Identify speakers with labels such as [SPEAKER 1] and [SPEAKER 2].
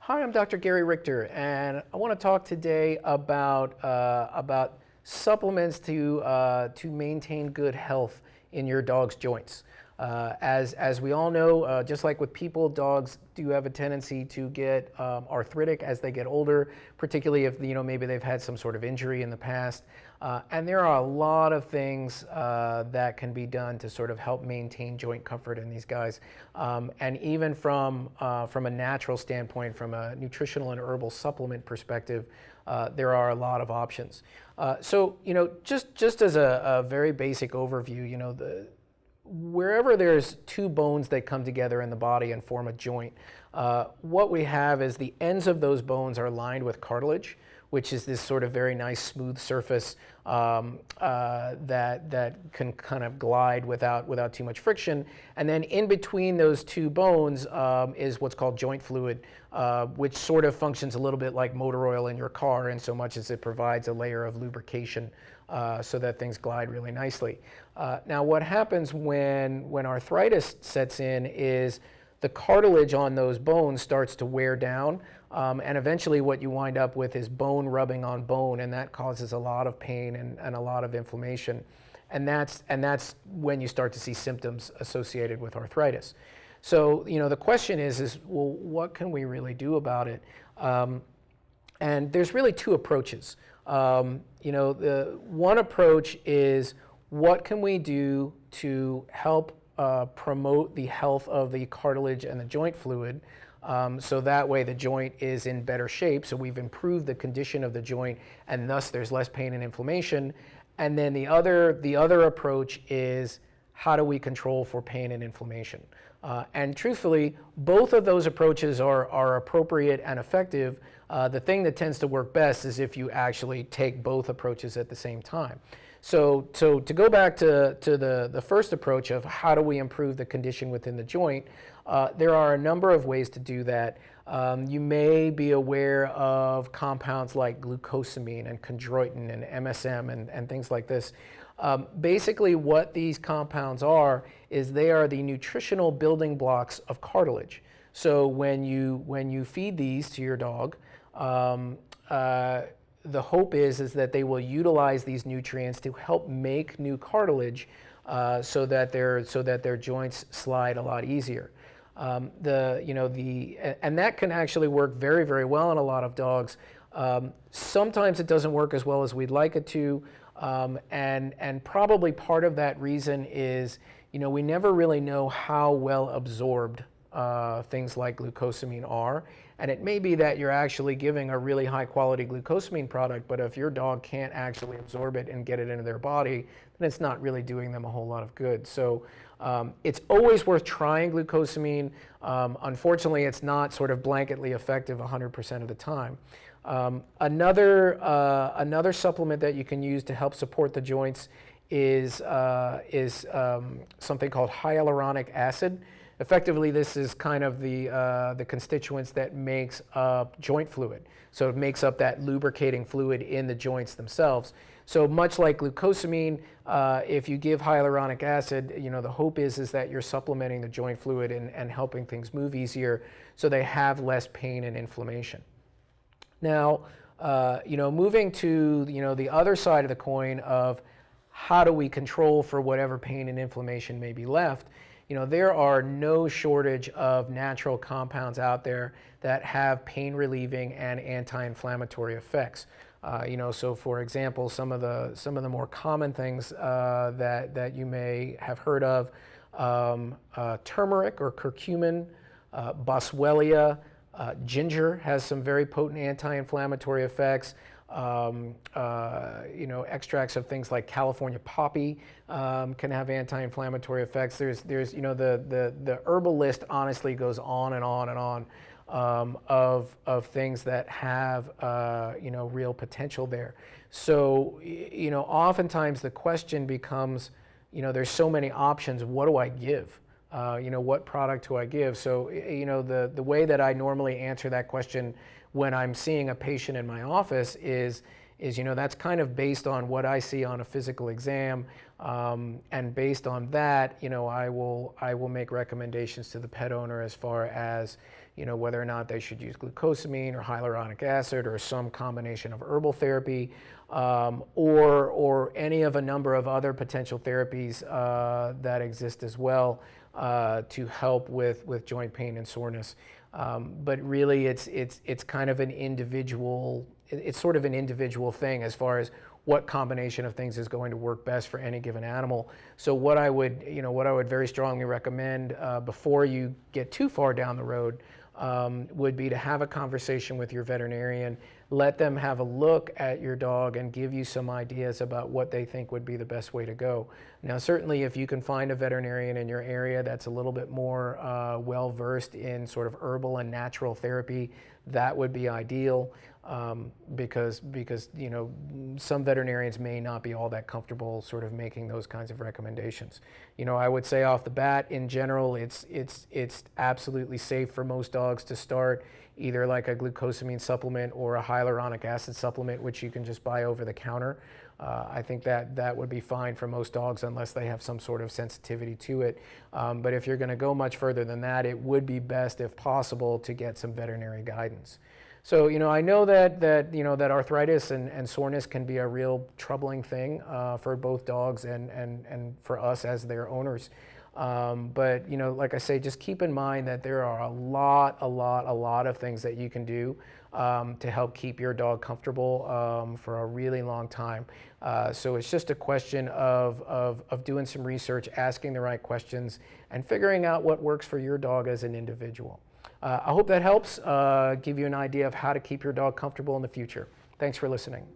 [SPEAKER 1] Hi, I'm Dr. Gary Richter, and I want to talk today about supplements to maintain good health in your dog's joints. As we all know, just like with people, dogs do have a tendency to get arthritic as they get older, particularly if maybe they've had some sort of injury in the past. And there are a lot of things that can be done to sort of help maintain joint comfort in these guys. And even from a natural standpoint, from a nutritional and herbal supplement perspective, there are a lot of options. So just as a very basic overview, wherever there's two bones that come together in the body and form a joint, what we have is the ends of those bones are lined with cartilage, which is this sort of very nice smooth surface that can kind of glide without too much friction. And then in between those two bones is what's called joint fluid, which sort of functions a little bit like motor oil in your car, in so much as it provides a layer of lubrication so that things glide really nicely. Now what happens when arthritis sets in is the cartilage on those bones starts to wear down, and eventually what you wind up with is bone rubbing on bone, and that causes a lot of pain and a lot of inflammation. And that's when you start to see symptoms associated with arthritis. So the question is well, what can we really do about it? And there's really two approaches. The one approach is, what can we do to help promote the health of the cartilage and the joint fluid, so that way the joint is in better shape, so we've improved the condition of the joint, and thus there's less pain and inflammation. And then the other approach is, how do we control for pain and inflammation? And truthfully, both of those approaches are appropriate and effective. The thing that tends to work best is if you actually take both approaches at the same time. So to go back to the first approach of how do we improve the condition within the joint, there are a number of ways to do that. You may be aware of compounds like glucosamine and chondroitin and MSM and things like this. Basically what these compounds are is they are the nutritional building blocks of cartilage. So when you feed these to your dog, the hope is that they will utilize these nutrients to help make new cartilage, so that their joints slide a lot easier. And that can actually work very, very well in a lot of dogs. Sometimes it doesn't work as well as we'd like it to, and probably part of that reason is we never really know how well absorbed things like glucosamine are. And it may be that you're actually giving a really high quality glucosamine product, but if your dog can't actually absorb it and get it into their body, then it's not really doing them a whole lot of good. So it's always worth trying glucosamine. Unfortunately, it's not sort of blanketly effective 100% of the time. Another supplement that you can use to help support the joints is something called hyaluronic acid. Effectively, this is kind of the constituents that makes up joint fluid. So it makes up that lubricating fluid in the joints themselves. So much like glucosamine, if you give hyaluronic acid, the hope is that you're supplementing the joint fluid and helping things move easier, so they have less pain and inflammation. Now, moving to the other side of the coin of how do we control for whatever pain and inflammation may be left. There are no shortage of natural compounds out there that have pain relieving and anti-inflammatory effects. So for example, some of the more common things that you may have heard of, turmeric or curcumin, boswellia, ginger has some very potent anti-inflammatory effects. Extracts of things like California poppy can have anti-inflammatory effects. There's the herbal list honestly goes on and on and on of things that have real potential there. So oftentimes the question becomes, there's so many options. What do I give? What product do I give? So the way that I normally answer that question when I'm seeing a patient in my office is is, that's kind of based on what I see on a physical exam. And based on that, I will make recommendations to the pet owner as far as, whether or not they should use glucosamine or hyaluronic acid or some combination of herbal therapy, or any of a number of other potential therapies that exist as well to help with joint pain and soreness. But really, it's kind of an individual. It's sort of an individual thing as far as what combination of things is going to work best for any given animal. So what I would very strongly recommend before you get too far down the road would be to have a conversation with your veterinarian, let them have a look at your dog and give you some ideas about what they think would be the best way to go. Now, certainly if you can find a veterinarian in your area that's a little bit more well-versed in sort of herbal and natural therapy, that would be ideal. Because some veterinarians may not be all that comfortable sort of making those kinds of recommendations. I would say off the bat, in general, it's absolutely safe for most dogs to start either like a glucosamine supplement or a hyaluronic acid supplement, which you can just buy over the counter. I think that would be fine for most dogs unless they have some sort of sensitivity to it. But if you're going to go much further than that, it would be best, if possible, to get some veterinary guidance. So, I know that arthritis and soreness can be a real troubling thing for both dogs and for us as their owners. But, like I say, just keep in mind that there are a lot of things that you can do to help keep your dog comfortable for a really long time. So it's just a question of doing some research, asking the right questions, and figuring out what works for your dog as an individual. I hope that helps give you an idea of how to keep your dog comfortable in the future. Thanks for listening.